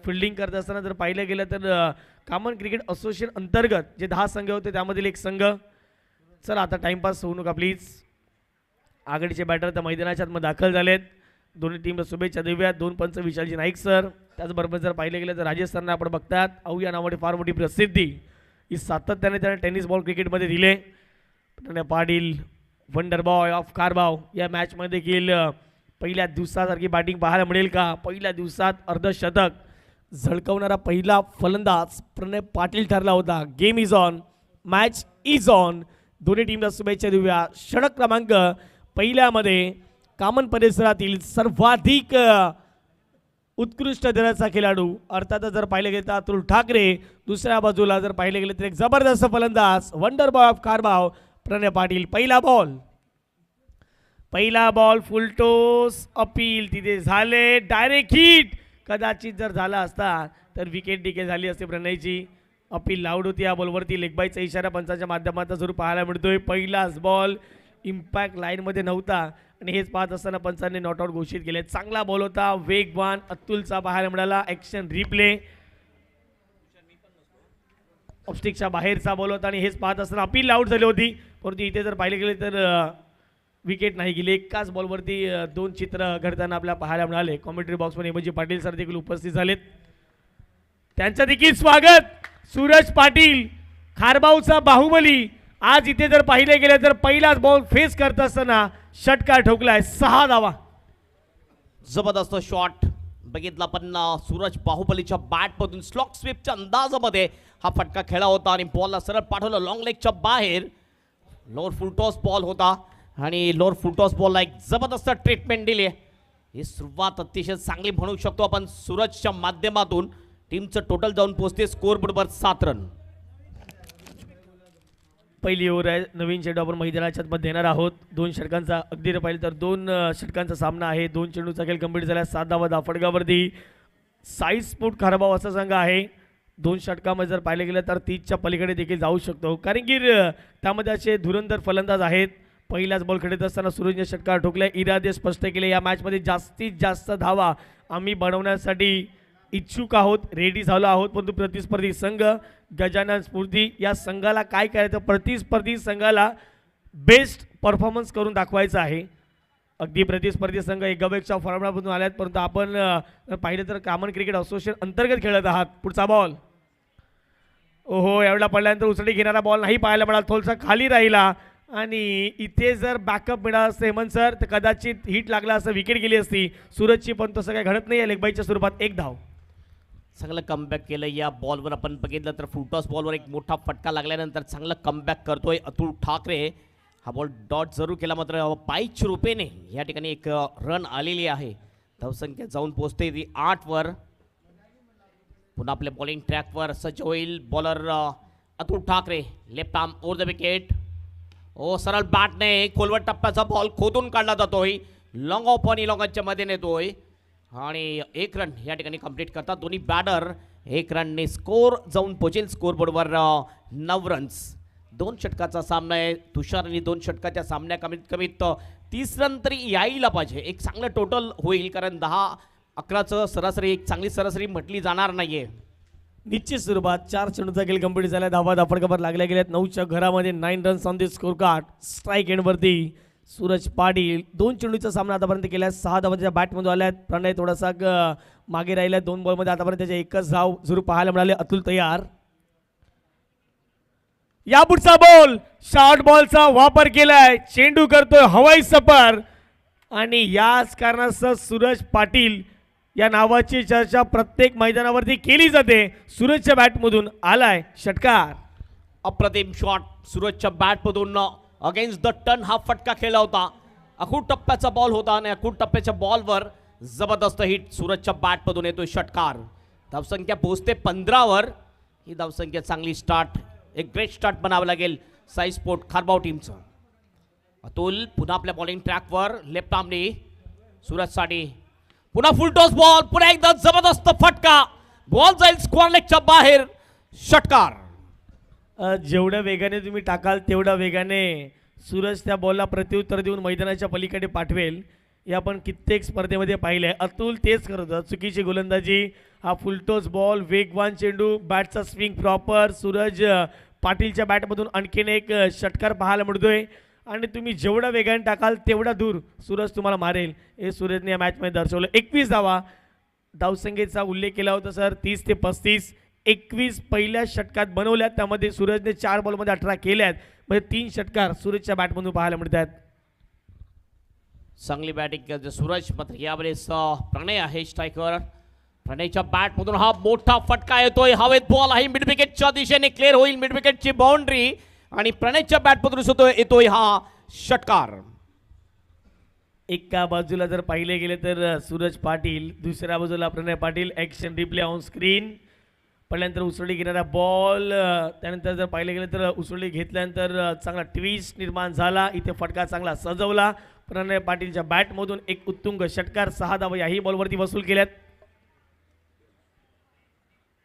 Fielding करत असताना जर पाहिलं गेलं तर कॉमन क्रिकेट असोसिएशन अंतर्गत जे 10 संघ होते त्यामधील एक संघ. चला आता टाइमपास होऊ नका प्लीज. आघाडीचे बॅटर तर मैदानाच्या आतमध्ये दाखल झालेत. दोन्ही टीमला शुभेच्छा देऊयात. 2 पंच विशालजी नाईक सर. त्याचबरोबर जर पाहिलं गेलं तर राजेश सरना आपण बघतात औ या नावाने फार मोठी प्रसिद्धी ही सातत्याने त्याने टेनिस बॉल क्रिकेटमध्ये दिले. पाटील वंडर बॉय ऑफ कारबाव या मॅचमध्ये देखील पहिल्या दिवसासारखी बॅटिंग पाहायला मिळेल का? पहिल्या दिवसात अर्धशतक झळकवणारा पहिला फलंदाज प्रणय पाटील ठरला होता. Game is on, match is on. दोन्ही टीमला शुभेच्छा देऊया. षटक क्रमांक पहिल्यामध्ये कामन परिसरातील सर्वाधिक उत्कृष्ट दर्जाचा खेळाडू अर्थातच जर पाहिले गेले तर अतुल ठाकरे. दुसऱ्या बाजूला जर पाहिले गेले तर एक जबरदस्त फलंदाज वंडर बॉय ऑफ कारबाव प्रणय पाटील. पहिला बॉल फुलटोस अपील तिथे झाले. Direct hit. कदाचित जर झाला असता तर विकेट डिके झाली असते प्रणयची. अपील लाऊड होती या बॉलवरती. लेगबाईचा इशारा पंचांच्या माध्यमातून जरूर पाहायला मिळतोय. पहिलाच बॉल इम्पॅक्ट लाईनमध्ये नव्हता आणि हेच पाहत असताना पंचांनी नॉट आउट घोषित केले. चांगला बॉल होता, वेगवान अतुलचा पाहायला मिळाला. ॲक्शन रिप्ले ऑफस्टिकच्या बाहेरचा बॉल होता आणि हेच पाहत असताना अपील आउट झाली होती. परंतु इथे जर पाहिले गेले तर विकेट नाही गेली. एकाच बॉलवरती 2 चित्र घडताना आपल्याला पाहायला मिळाले. कॉमेंट्री बॉक्समध्ये हेमंतजी पाटील सर देखील उपस्थित झालेत. त्यांचं देखील स्वागत. सूरज पाटील खारबावचा बाहुबली आज इथे जर पाहिले गेले तर पहिलाच बॉल फेस करत असताना षटकार ठोकलाय. 6 धावा. जबरदस्त शॉट बघितला पण सूरज बाहुबलीच्या बॅटमधून स्लॉक स्वीपच्या अंदाजामध्ये हा फटका खेळला होता आणि बॉलला सरळ पाठवलं लॉंग लेगच्या बाहेर. लोअर फुलटॉस बॉल होता आणि लोअर फुलटॉस बॉलला एक जबरदस्त ट्रीटमेंट दिली. ही सुरुवात अतिशय चांगली म्हणू शकतो आपण सूरजच्या माध्यमातून. टीमचं टोटल जाऊन पोहोचते स्कोर बोर्डवर 7 रन. पहिली ओव्हर आहे. नवीन चेंडू आपण मैदानाच्या आतमध्ये देणार आहोत. 2 षटकांचा अगदी पाहिलं तर 2 षटकांचा सामना आहे. 2 चेंडूचा खेळ कंप्लीट झाला. 7 धावा फटकावरती. 60 फूट खारबाव असा संघ आहे. 2 षटकामध्ये जर पाहिलं गेलं तर 30च्या पलीकडे देखील जाऊ शकतो कारण की त्यामध्ये असे धुरंधर फलंदाज आहेत. पहिलाच बॉल खेळत असताना सूरजने षटकार ठोकले. इरादे स्पष्ट केले. या मॅचमध्ये जास्तीत जास्त धावा आम्ही बनवण्यासाठी इच्छुक आहोत, रेडी झालो आहोत. परंतु प्रतिस्पर्धी संघ गजानन स्फूर्ती या संघाला काय करायचं? प्रतिस्पर्धी संघाला बेस्ट परफॉर्मन्स करून दाखवायचं आहे. अगदी प्रतिस्पर्धी संघ एक गवेकच्या फॉर्मॅटमधून आल्यात परंतु आपण पाहिलं तर कॉमन क्रिकेट असोसिएशन अंतर्गत खेळत आहात. पुढचा बॉल ओहो एवढा पडल्यानंतर उसळी घेणारा बॉल नाही पाहायला मिळाला. थोडासा खाली राहिला आणि इथे जर बॅकअप मिळाला असतं हेमंत सर तर कदाचित हिट लागला असं विकेट गेली असती सूरजची. पण तसं काही घडत नाही आहे. लेगबाईच्या स्वरूपात 1 धाव. चांगलं कमबॅक केलं या बॉलवर. आपण बघितलं तर फुलटॉस बॉलवर एक मोठा फटका लागल्यानंतर चांगलं कमबॅक करतोय अतुल ठाकरे. हा बॉल डॉट जरूर केला मात्र पायच्या रूपेने या ठिकाणी एक रन आलेली आहे. धावसंख्या जाऊन पोहोचते ती 8 वर. पुन्हा आपल्या बॉलिंग ट्रॅकवर सज्ज होईल bowler Atul Thackeray. Left arm over the wicket. ओ सरळ बॅटने खोलवट टप्प्याचा बॉल खोदून काढला जातोय. लॉंग ऑफ आणि लॉंगच्या मध्ये नेतोय आणि 1 रन या ठिकाणी कंप्लीट करतात दोन्ही बॅटर. 1 रनने स्कोर जाऊन पोहोचेल स्कोर बोर्डवर 9 रन्स. 2 षटकाचा सामना आहे. तुषार आणि 2 षटकाच्या सामन्या कमीत कमीत 30 रन तरी यायला पाहिजे. एक चांगलं टोटल होईल कारण 10-11चं सरासरी एक चांगली सरासरी म्हटली जाणार नाहीये. निश्चित स्वरूपात 4 चेंडूचा खेळ कंप्लीट झाला. धावा दाफडकावर लागल्या गेल्यात. 9च्या घरामध्ये 9 runs on the score card. Strike एंडवरती सूरज पाटील. 2 चेंडूचा सामना आतापर्यंत केला. 6 धावा त्याच्या बॅटमधून आल्यात. प्रणय थोडासा मागे राहिला. 2 बॉलमध्ये आतापर्यंत त्याच्या 1च धाव जरूर पाहायला मिळाले. अतुल तयार. या पुढचा बॉल शॉर्ट बॉलचा वापर केलाय. चेंडू करतोय हवाई सफर आणि याच कारणास्तव सूरज पाटील या नावाची चर्चा प्रत्येक मैदानावरती केली जाते. सूरजच्या बॅटमधून आलाय षटकार. अप्रतिम शॉट सूरजच्या बॅटमधून अगेन्स्ट द टर्न हा फटका खेळला होता. अखूट टप्प्याचा बॉल होता आणि अखूट टप्प्याच्या बॉलवर जबरदस्त हिट सूरजच्या बॅटमधून येतोय षटकार. धावसंख्या पोहोचते 15 वर. ही धावसंख्या चांगली स्टार्ट. एक ग्रेट स्टार्ट बनावं लागेल साई स्पोर्ट खारबाव टीमचं. अतुल पुन्हा आपल्या बॉलिंग ट्रॅकवर. लेफ्ट आर्मने सूरजसाठी पुन्हा फुलटॉस बॉल. पुन्हा एकदा जबरदस्त फटका. बॉल जाईल स्क्वेअर लेगच्या बाहेर. षटकार. जेवढ्या वेगाने तुम्ही टाकाल तेवढ्या वेगाने सूरज त्या बॉलला प्रत्युत्तर देऊन मैदानाच्या पलीकडे पाठवेल. हे आपण कित्येक स्पर्धेमध्ये पाहिले. अतुल तेच करत होता. चुकीची गोलंदाजी, हा फुलटॉस बॉल, वेगवान चेंडू, बॅटचा स्विंग प्रॉपर. सूरज पाटीलच्या बॅटमधून आणखीन एक षटकार पाहायला मिळतोय आणि तुम्ही जेवढा वेगाने टाकाल तेवढा दूर सूरज तुम्हाला मारेल, हे सूरजने या मॅचमध्ये दर्शवलं. 21 धावा धावसंख्येचा उल्लेख केला होता सर. 30 ते 35. 21 पहिल्या षटकात बनवल्यात, त्यामध्ये सूरजने 4 बॉलमध्ये 18 केल्यात. म्हणजे 3 षटकार सूरजच्या बॅटमधून पाहायला मिळतात. चांगली बॅटिंग करते सूरज. मात्र यावेळेस प्रणय आहे स्ट्रायकर. प्रणयच्या बॅटमधून हा मोठा फटका येतोय. हवेत बॉल आहे, मिड विकेटच्या दिशेने क्लिअर होईल. मिड विकेटची बाउंड्री आणि प्रणयच्या बॅटमधून येतोय हा षटकार. एका बाजूला जर पाहिले गेले तर सूरज पाटील, दुसऱ्या बाजूला Pranay Patil. Action replay on screen. पहिल्यानंतर उसळी घेणारा बॉल, त्यानंतर जर पाहिले गेले तर उसळी घेतल्यानंतर चांगला ट्विस्ट निर्माण झाला. इथे फटका चांगला सजवला. प्रणय पाटीलच्या बॅटमधून एक उत्तुंग षटकार. 6 धावा याही बॉलवरती वसूल केल्यात.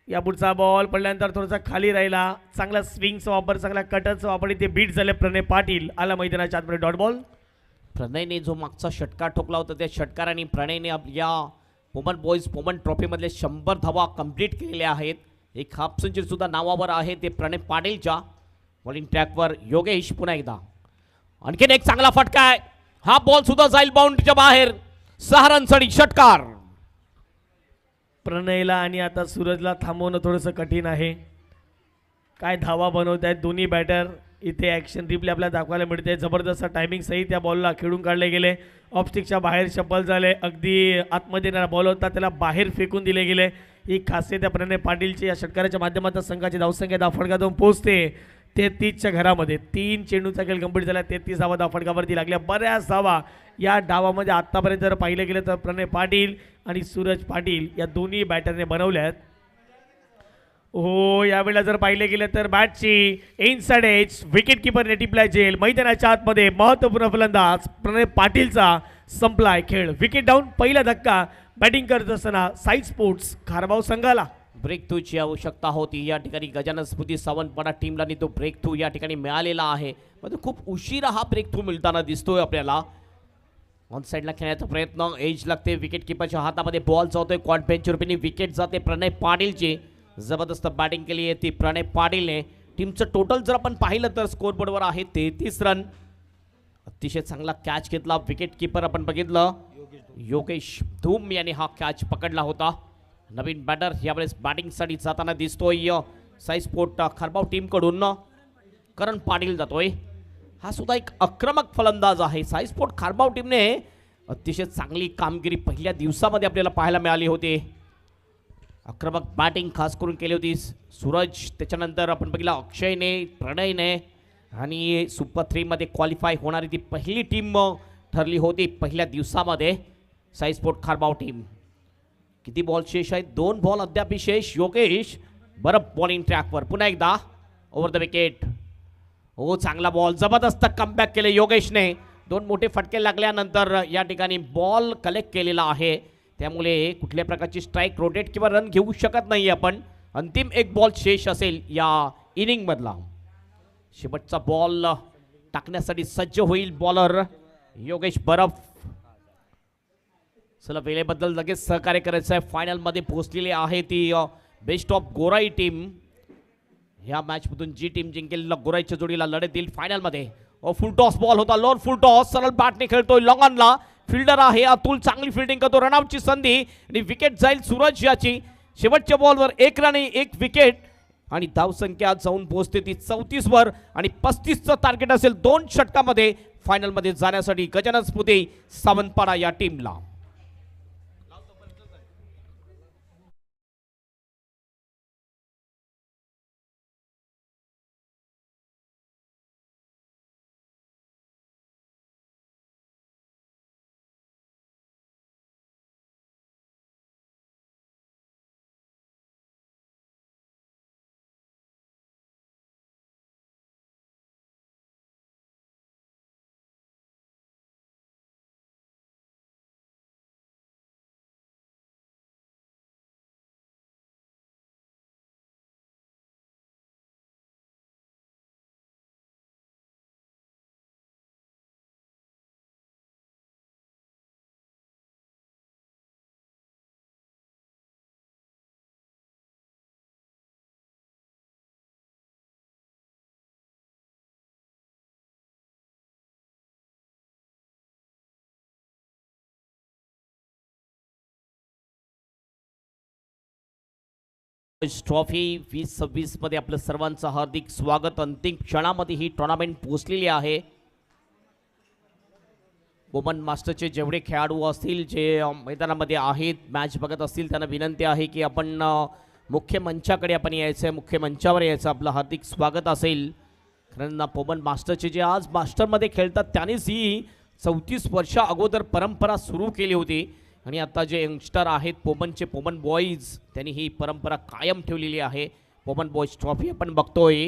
या पुढचा बॉल पडल्यानंतर थोडासा खाली राहिला. चांगला स्विंगचा वापर, चांगला कटरचा वापर, इथे बीट झाले. प्रणय पाटील आला मैदानाच्या आतमध्ये. Dot ball. प्रणयने जो मागचा षटकार ठोकला होता त्या षटकाराने प्रणयने आपल्या पोमन बॉईज पोमन ट्रॉफीमधले 100 धावा कंप्लीट केलेल्या आहेत. एक हाफ सेंचुरी सुद्धा नावावर आहे ते प्रणय पाटीलच्या. बॉलिंग ट्रॅकवर योगेश पुन्हा एकदा. आणखीन एक चांगला फटका आहे. हा बॉल सुद्धा जाईल बाउंड्रीच्या बाहेर. 6 रनसाठी षटकार. प्रणयला आणि आता सूरजला थांबवणं थोडंसं कठीण आहे. काय धावा बनवत आहेत दोन्ही बॅटर. इथे ॲक्शन रिप्ले आपल्याला दाखवायला मिळते. जबरदस्त टायमिंग सहित त्या बॉलला खेळून काढले गेले. ऑफस्टिकच्या बाहेर शफल झाले. अगदी आतमध्ये येणारा बॉल होता, त्याला बाहेर फेकून दिले गेले. ही खासियत आहे प्रणय पाटीलची. या षटकाराच्या माध्यमातून संघाची धावसंख्या धावफडकातून पोहोचते 33च्या घरामध्ये. 3 चेंडूचा खेळ कंप्लीट झाला. 33 धावा धावफडकावरती लागल्या. बऱ्याच धावा या डावामध्ये आत्तापर्यंत जर पाहिलं गेलं तर प्रणय पाटील आणि सूरज पाटील या दोन्ही बॅटरने बनवल्यात. हो, यावेळेला जर पाहिले गेलं तर बॅटची इनसाइड एज, विकेट किपर टिपलाय जेल. मैदानाच्या आतमध्ये महत्त्वपूर्ण फलंदाज प्रणय पाटीलचा संपलाय खेळ. Wicket down. पहिला धक्का बॅटिंग करत असताना साई स्पोर्ट्स खारबाव संघाला. ब्रेक थ्रूची आवश्यकता होती या ठिकाणी. गजानन स्मृती सावंतवाडा टीमला तो ब्रेक थ्रू या ठिकाणी मिळालेला आहे. म्हणजे खूप उशिरा हा ब्रेक थ्रू मिळताना दिसतोय आपल्याला. ऑन साईडला खेळण्याचा प्रयत्न, एज लागते. विकेट किपरच्या हातामध्ये बॉल जातोय. क्वाड रुपयांनी विकेट जाते प्रणय पाटीलची. जबरदस्त बॅटिंग केली आहे ती प्रणय पाटीलने. टीमचं टोटल जर आपण पाहिलं तर स्कोरबोर्डवर आहे 33 रन. अतिशय चांगला कॅच घेतला. विकेट किपर आपण बघितलं योगेश धूम याने हा कॅच पकडला होता. नवीन बॅटर यावेळेस बॅटिंगसाठी जाताना दिसतोय साई स्पोर्ट खारबाव टीमकडून. करण पाटील जातोय. हा सुद्धा एक आक्रमक फलंदाज आहे. साई स्पोर्ट खारबाव टीमने अतिशय चांगली कामगिरी पहिल्या दिवसामध्ये आपल्याला पाहायला मिळाली होती. आक्रमक बॅटिंग खास करून केली होती सूरज. त्याच्यानंतर आपण बघितलं अक्षयने, प्रणयने आणि सुपर 3मध्ये क्वालिफाय होणारी ती पहिली टीम ठरली होती पहिल्या दिवसामध्ये साई स्पोर्ट खारबाव टीम. किती बॉल शेष आहेत? 2 बॉल अद्याप शेष. योगेश बरं बॉलिंग ट्रॅकवर पुन्हा एकदा ओव्हर द विकेट. हो, चांगला बॉल. जबरदस्त कमबॅक केले योगेशने. 2 मोठे फटके लागल्यानंतर या ठिकाणी बॉल कलेक्ट केलेला आहे. त्यामुळे कुठल्या प्रकारची स्ट्राईक, रोटेट किंवा रन घेऊ शकत नाही आपण. अंतिम 1 बॉल शेष असेल या इनिंगमधला. शेवटचा बॉल टाकण्यासाठी सज्ज होईल बॉलर योगेश बरफ. चला, वेळेबद्दल लगेच सहकार्य करायचं आहे. फायनलमध्ये पोहोचलेली आहे ती बेस्ट ऑफ गोराई टीम. ह्या मॅचमधून जी टीम जिंकेल गोराईच्या जोडीला लढत येईल फायनलमध्ये. फुल टॉस बॉल होता. लोअर फुल टॉस. सरळ बॅटने खेळतोय लॉंगॉनला. फिल्डर आहे अतुल. चांगली फिल्डिंग करतो. रनआउटची संधी आणि विकेट जाईल सूरज याची. शेवटच्या बॉलवर 1 रन 1 विकेट आणि धावसंख्या जाऊन पोहोचते ती 34 वर आणि 35चं टार्गेट असेल 2 षटकामध्ये फायनलमध्ये जाण्यासाठी गजानन स्मृती सावंतवाडा या टीमला. ट्रॉफी 2026 मध्ये आपलं सर्वांचं हार्दिक स्वागत. अंतिम क्षणामध्ये ही टुर्नामेंट पोहोचलेली आहे. वुमन मास्टरचे जेवढे खेळाडू असतील जे मैदानामध्ये आहेत, मॅच बघत असतील, त्यांना विनंती आहे की आपण मुख्य मंचाकडे आपण यायचं आहे, मुख्य मंचावर यायचं. आपलं हार्दिक स्वागत असेल. कारण वुमन मास्टरचे जे आज मास्टरमध्ये खेळतात त्यांनीच ही 34 वर्षा अगोदर परंपरा सुरू केली होती आणि आता जे यंगस्टर आहेत पोमन बॉईज, त्यांनी ही परंपरा कायम ठेवलेली आहे. पोमन बॉईज ट्रॉफी आपण बघतोय.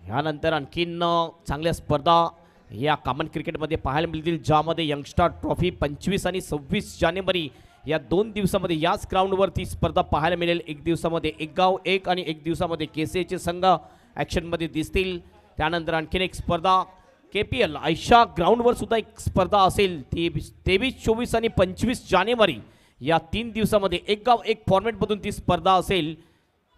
यानंतर आणखीन चांगल्या स्पर्धा या कॉमन क्रिकेटमध्ये पाहायला मिळतील, ज्यामध्ये यंगस्टर ट्रॉफी 25 आणि 26 जानेवारी या 2 दिवसामध्ये याच ग्राउंडवरती स्पर्धा पाहायला मिळेल. एक दिवसामध्ये एक गाव एक आणि एक दिवसामध्ये केसीएचे संघ ॲक्शनमध्ये दिसतील. त्यानंतर आणखीन एक स्पर्धा KPL आयशा ग्राउंडवर सुद्धा एक स्पर्धा असेल. 23, 24 आणि 25 जानेवारी या 3 दिवसामध्ये एक गाव एक फॉर्मॅटमधून ती स्पर्धा असेल.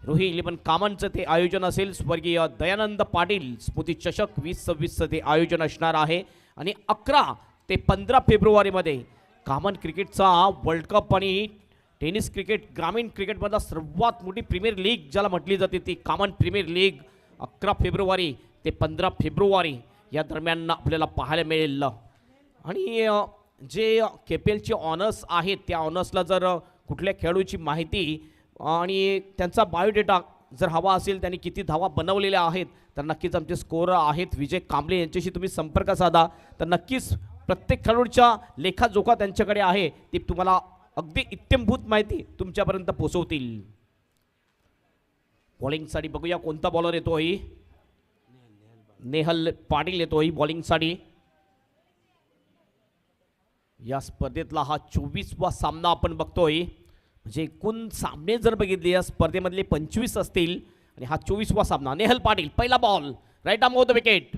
रोही 11 कामनचं ते आयोजन असेल. स्वर्गीय दयानंद पाटील स्मृती चषक 2026चं ते आयोजन असणार आहे. आणि 11 ते 15 फेब्रुवारीमध्ये कॉमन क्रिकेटचा वर्ल्ड कप आणि टेनिस क्रिकेट ग्रामीण क्रिकेटमधला सर्वात मोठी प्रीमियर लीग ज्याला म्हटली जाते ती कॉमन प्रीमियर लीग 11 फेब्रुवारी ते 15 फेब्रुवारी या दरम्यान आपल्याला पाहायला मिळेल. आणि जे KPLचे ऑनर्स आहेत त्या ऑनर्सला जर कुठल्या खेळाडूची माहिती आणि त्यांचा बायोडेटा जर हवा असेल, त्यांनी किती धावा बनवलेल्या आहेत, तर नक्कीच आमचे स्कोअर आहेत विजय कांबळे यांच्याशी तुम्ही संपर्क साधा. तर नक्कीच प्रत्येक खेळाडूच्या लेखाजोखा त्यांच्याकडे आहे, ती तुम्हाला अगदी इत्यंभूत माहिती तुमच्यापर्यंत पोहोचवतील. बॉलिंगसाठी बघूया कोणता बॉलर येतोय. नेहल पाटील येतोय बॉलिंगसाठी. या स्पर्धेतला हा 24वा सामना आपण बघतोय. म्हणजे एकूण सामने जर बघितले या स्पर्धेमधले 25 असतील आणि हा 24वा सामना. नेहल पाटील पहिला ball right arm off the wicket.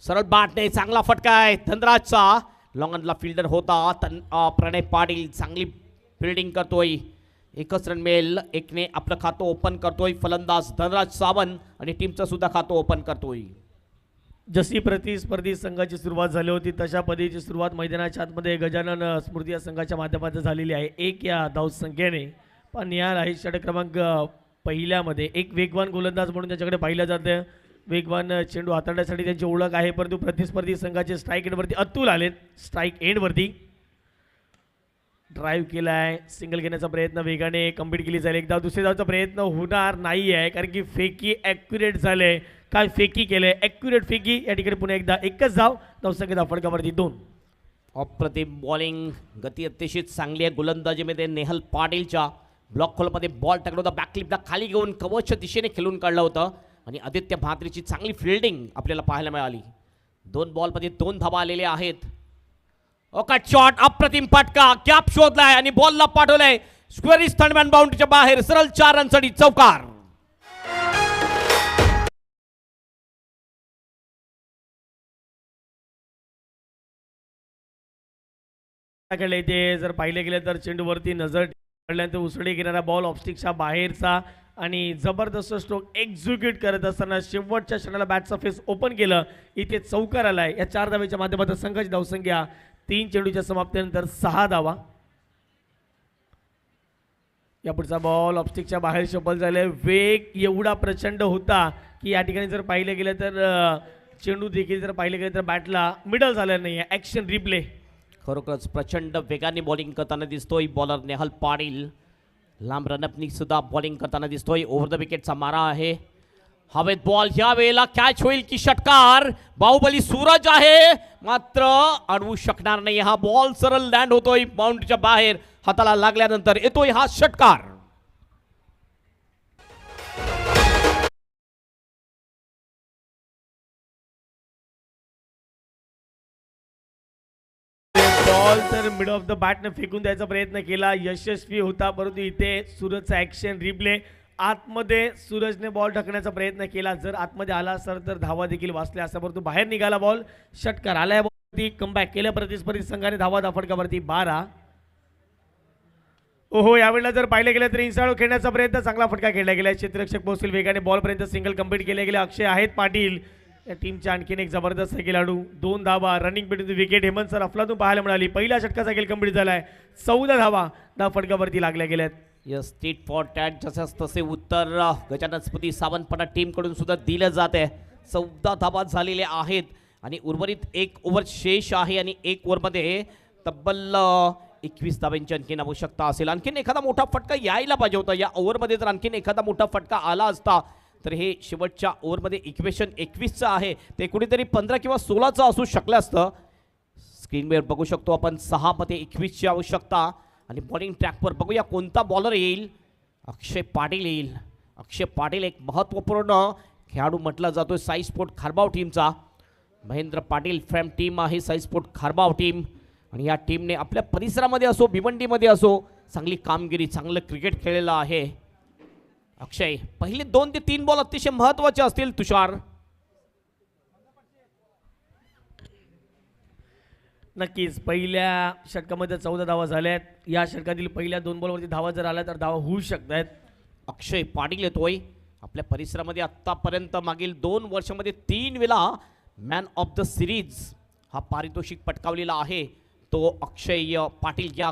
सरळ बॅटने चांगला फटका आहे धनराजचा. लॉंगनला फिल्डर होता प्रणय पाटील, चांगली फिल्डिंग करतोय. एकच रन मिळेल. एकने आपलं खातं ओपन करतोय फलंदाज धनराज सावंत आणि टीमचं सुद्धा खातं ओपन करतोय. जशी प्रतिस्पर्धी संघाची सुरुवात झाली होती तशा पद्धतीची सुरुवात मैदानाच्या आतमध्ये गजानन स्मृती या संघाच्या माध्यमातून झालेली आहे. 1 या धावसंख्येने पण निहाल आहे षटक क्रमांक पहिल्यामध्ये. एक वेगवान गोलंदाज म्हणून त्याच्याकडे पाहिलं जातं. वेगवान चेंडू हाताळण्यासाठी त्यांची ओळख आहे, परंतु प्रतिस्पर्धी संघाचे स्ट्राईक एंडवरती अतुल आलेत. स्ट्राईक एंडवरती ड्राईव्ह केला आहे. सिंगल घेण्याचा प्रयत्न वेगाने कंप्लीट केली जाईल. एकदा दुसऱ्या धावचा प्रयत्न होणार नाही आहे कारण की फेकी ॲक्युरेट झाले. काय फेकी केले, ॲक्युरेट फेकी. या ठिकाणी पुन्हा एकदा एकच धावसंख्येचा फटकावरती 2. अप्रतिम बॉलिंग, गती अतिशय चांगली आहे गोलंदाजीमध्ये नेहल पाटीलच्या. ब्लॉक खोलमध्ये बॉल टाकला होता, बॅकलिपला खाली घेऊन कवचच्या दिशेने खेळून काढलं होतं आणि आदित्य भात्रीची चांगली फिल्डिंग आपल्याला पाहायला मिळाली. 2 बॉलमध्ये 2 धावा आलेल्या आहेत. कट शॉट, अप्रतिम फटका, गॅप शोधलाय आणि बॉलला पाठवलाय स्क्वेअर थर्डमॅन बाउंड्रीच्या बाहेर. सरळ 4 रनसाठी चौकार. इथे जर पाहिले गेले तर चेंडूवरती नजर पडल्यानंतर उसळी घेणारा बॉल ऑफस्टिकच्या बाहेरचा आणि जबरदस्त स्ट्रोक एक्झिक्यूट करत असताना शेवटच्या क्षणाला बॅटचा फेस ओपन केलं. इथे चौकार आलाय. या 4 धावेच्या माध्यमातून संघाची धावसंख्या 3 चेंडूच्या समाप्तीनंतर 6 धावा. या पुढचा बॉल ऑफस्टिकच्या बाहेर शफल झाले. वेग एवढा प्रचंड होता की या ठिकाणी जर पाहिलं गेलं तर चेंडू देखील जर पाहिलं गेलं तर बॅटला मिडल झालं नाही. Action replay. खरोखरच प्रचंड वेगाने बॉलिंग करताना दिसतोय बॉलर नेहल पाटील. लांब रनअपनी सुद्धा बॉलिंग करताना दिसतोय. ओव्हर द विकेटचा मारा आहे. हवेत बॉल, या वेळेला कॅच होईल की षटकार. बाहुबली सूरज आहे मात्र अडवू शकणार नाही. हा बॉल सरळ लँड होतोय बाउंड्रीच्या बाहेर. हाताला लागल्यानंतर येतोय हा षटकार. बॉल तर मिड ऑफ द बॅटने फेकून द्यायचा प्रयत्न केला, यशस्वी होता, परंतु इथे सूरजचा ॲक्शन रिप्ले. आतमध्ये सूरजने बॉल ढकलण्याचा प्रयत्न केला. जर आतमध्ये आला सर तर धावा देखील वाचल्या असता, परंतु बाहेर निघाला बॉल. षटकार आलाय. बॉलवरती कमबॅक केल्या प्रतिस्पर्धी संघाने. धावा फटकावरती 12. ओहो, यावेळेला जर पाहिलं गेलं तर इन्साळो खेळण्याचा प्रयत्न, चांगला फटका खेळला गेला. क्षेत्ररक्षक पोहोचतील वेगाने बॉलपर्यंत. सिंगल कंप्लीट केले गेले. अक्षय आहेत पाटील या टीमच्या आणखीन एक जबरदस्त खेळाडू. 2 धावा. Running between wicket Hemant sir अफलातून पाहायला मिळाली. पहिल्या षटकाचा खेळ कंप्लीट झालाय. 14 धावा फटकावरती लागल्या गेल्यात. यस टीट फॉर टॅट जसंच तसे उत्तर गजानन स्मृती सावंतपणा टीमकडून सुद्धा दिलं जात आहे. 14 धावा झालेल्या आहेत आणि उर्वरित 1 ओव्हर शेष आहे आणि 1 ओव्हरमध्ये तब्बल 21 धावांची आणखीन आवश्यकता असेल. आणखीन एखादा मोठा फटका यायला पाहिजे होता या ओव्हरमध्ये. जर आणखीन एखादा मोठा फटका आला असता तर हे शेवटच्या ओव्हरमध्ये इक्वेशन 21चं आहे ते कुठेतरी 15 किंवा 16चं असू शकलं असतं. स्क्रीनवर बघू शकतो आपण 6 मध्ये 21ची आवश्यकता आणि बॉलिंग ट्रॅकवर बघूया कोणता बॉलर येईल. अक्षय पाटील येईल. अक्षय पाटील एक महत्त्वपूर्ण खेळाडू म्हटला जातोय साई स्पोर्ट खारबाव टीमचा. महेंद्र पाटील फ्रॅम टीम आहे साई स्पोर्ट खारबाव टीम आणि या टीमने आपल्या परिसरामध्ये असो भिवंडीमध्ये असो चांगली कामगिरी चांगलं क्रिकेट खेळलेलं आहे. अक्षय पहिले 2 ते 3 बॉल अतिशय महत्त्वाचे असतील. तुषार नक्कीच पहिल्या षटकामध्ये 14 धावा झाल्यात. या षटकातील पहिल्या 2 बॉलवरती धावा जर आल्या तर धावा होऊ शकत आहेत. अक्षय पाटील येतोय आपल्या परिसरामध्ये आत्तापर्यंत मागील 2 वर्षामध्ये 3 वेळा मॅन ऑफ द सिरीज हा पारितोषिक पटकावलेला आहे तो अक्षय पाटील या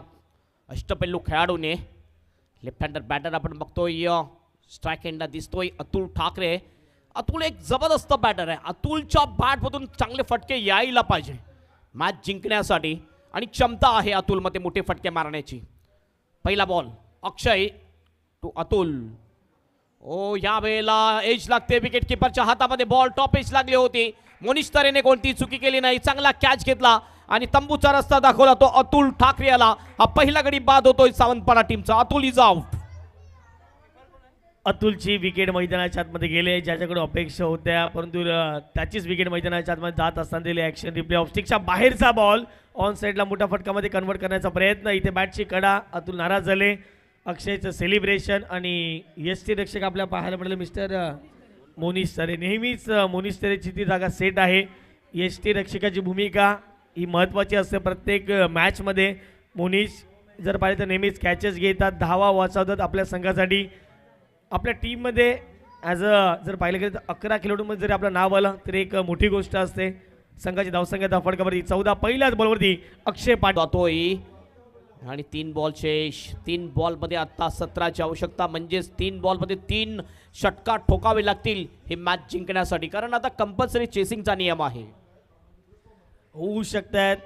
अष्टपैलू खेळाडूने. लेफ्ट हँडर बॅटर आपण बघतोय स्ट्राईक एंडला दिसतोय अतुल ठाकरे. अतुल एक जबरदस्त बॅटर आहे. अतुलच्या बॅटमधून चांगले फटके यायला पाहिजे मॅच जिंकण्यासाठी आणि क्षमता आहे अतुलमध्ये मोठे फटके मारण्याची. पहिला बॉल अक्षय टू अतुल. ओ या वेळेला एज लागते विकेट किपरच्या हातामध्ये. बॉल टॉप एज लागली होती. मोनिश तरेने कोणती चुकी केली नाही. चांगला कॅच घेतला आणि तंबूचा रस्ता दाखवला तो अतुल ठाकरे याला. हा पहिला गडी बाद होतोय सावंतपाडा टीमचा. Atul is out. अतुलची विकेट मैदानाच्या आतमध्ये गेले ज्याच्याकडे अपेक्षा होत्या परंतु त्याचीच विकेट मैदानाच्या आतमध्ये जात असताना दिले. ॲक्शन रिप्ले ऑफ स्टिकच्या बाहेरचा बॉल ऑन साईडला मोठा फटकामध्ये कन्वर्ट करण्याचा प्रयत्न. इथे बॅटची कडा. अतुल नाराज झाले. अक्षयचं सेलिब्रेशन आणि यष्टी रक्षक आपल्या पाहायला मिळाले मिस्टर मोनिश तरे. नेहमीच मोनिश तरेची ती जागा सेट आहे. यष्टी रक्षकाची भूमिका ही महत्त्वाची असते प्रत्येक मॅचमध्ये. मोनिश जर पाहिलं तर नेहमीच कॅचेस घेतात धावा वाचवतात आपल्या संघासाठी. आपल्या टीममध्ये ॲज जर पाहिलं गेलं तर 11 खेळाडूंमध्ये जरी आपलं नाव आलं तर एक मोठी गोष्ट असते. संघाची धावसंख्या फटकावरती 14. पहिल्याच बॉलवरती अक्षय पाटील जातोय आणि 3 बॉल शेष. 3 बॉलमध्ये आत्ता 17ची आवश्यकता म्हणजेच 3 बॉलमध्ये 3 षटका ठोकावे लागतील हे मॅच जिंकण्यासाठी कारण आता कंपल्सरी चेसिंगचा नियम आहे. होऊ शकतात.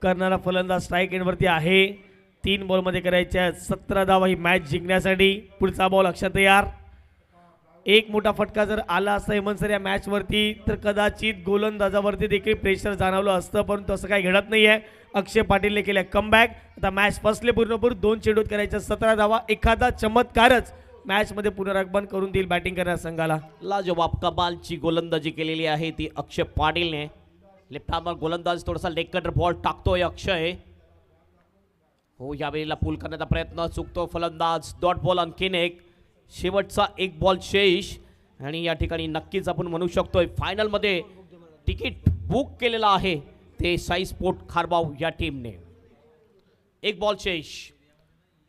करणारा फलंदाज स्ट्राईक एंडवरती आहे. 3 बॉलमध्ये करायच्या 17 धावा ही मॅच जिंकण्यासाठी. पुढचा बॉल अक्षय तयार. एक मोठा फटका जर आला असता हेमंत सर या मॅचवरती तर कदाचित गोलंदाजावरती देखील प्रेशर जाणवलं असतं परंतु असं काही घडत नाही आहे. अक्षय पाटीलने केल्या कमबॅक. आता मॅच फसले पूर्णपूर 2 चेंडूत करायच्या 17 धावा. एखादा चमत्कारच मॅचमध्ये पुनरागमन करून देईल बॅटिंग करणाऱ्या संघाला. लाजवाब कमालची गोलंदाजी केलेली आहे ती अक्षय पाटीलने. लेफ्ट आर्मर गोलंदाज थोडासा लेग कटर बॉल टाकतोय अक्षय. हो यावेळेला पूल करण्याचा प्रयत्न चुकतो फलंदाज. डॉट बॉल आणखीन एक. शेवटचा 1 बॉल शेष आणि या ठिकाणी नक्कीच आपण म्हणू शकतोय फायनलमध्ये तिकीट बुक केलेलं आहे ते साई स्पोर्ट खारबाव या टीमने. 1 बॉल शेष.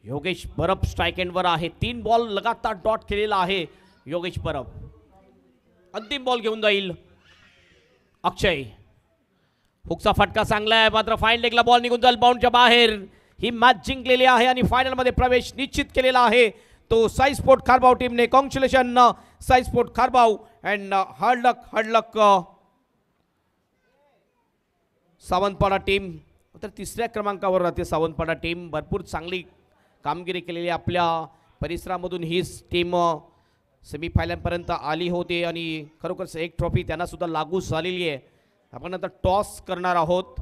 योगेश परब स्ट्राईक एंडवर आहे. 3 बॉल लगातार डॉट केलेला आहे योगेश परब. अंतिम बॉल घेऊन जाईल अक्षय. हुकचा फटका चांगला आहे मात्र फाईन लेगला बॉल निघून जाईल बाउंडच्या बाहेर. ही मॅच जिंकलेली आहे आणि फायनलमध्ये प्रवेश निश्चित केलेला आहे तो साई स्पोर्ट खारबाव टीमने. Congratulation Sai sport Kharbao and hard luck Sawantpada team. तर 3ऱ्या क्रमांकावर राहते सावंतपाडा टीम. भरपूर चांगली कामगिरी केलेली आपल्या परिसरामधून ही टीम सेमीफायनलपर्यंत आली होती आणि खरोखरच एक ट्रॉफी त्यांना सुद्धा लागू झालेली आहे. आपण आता टॉस करणार आहोत.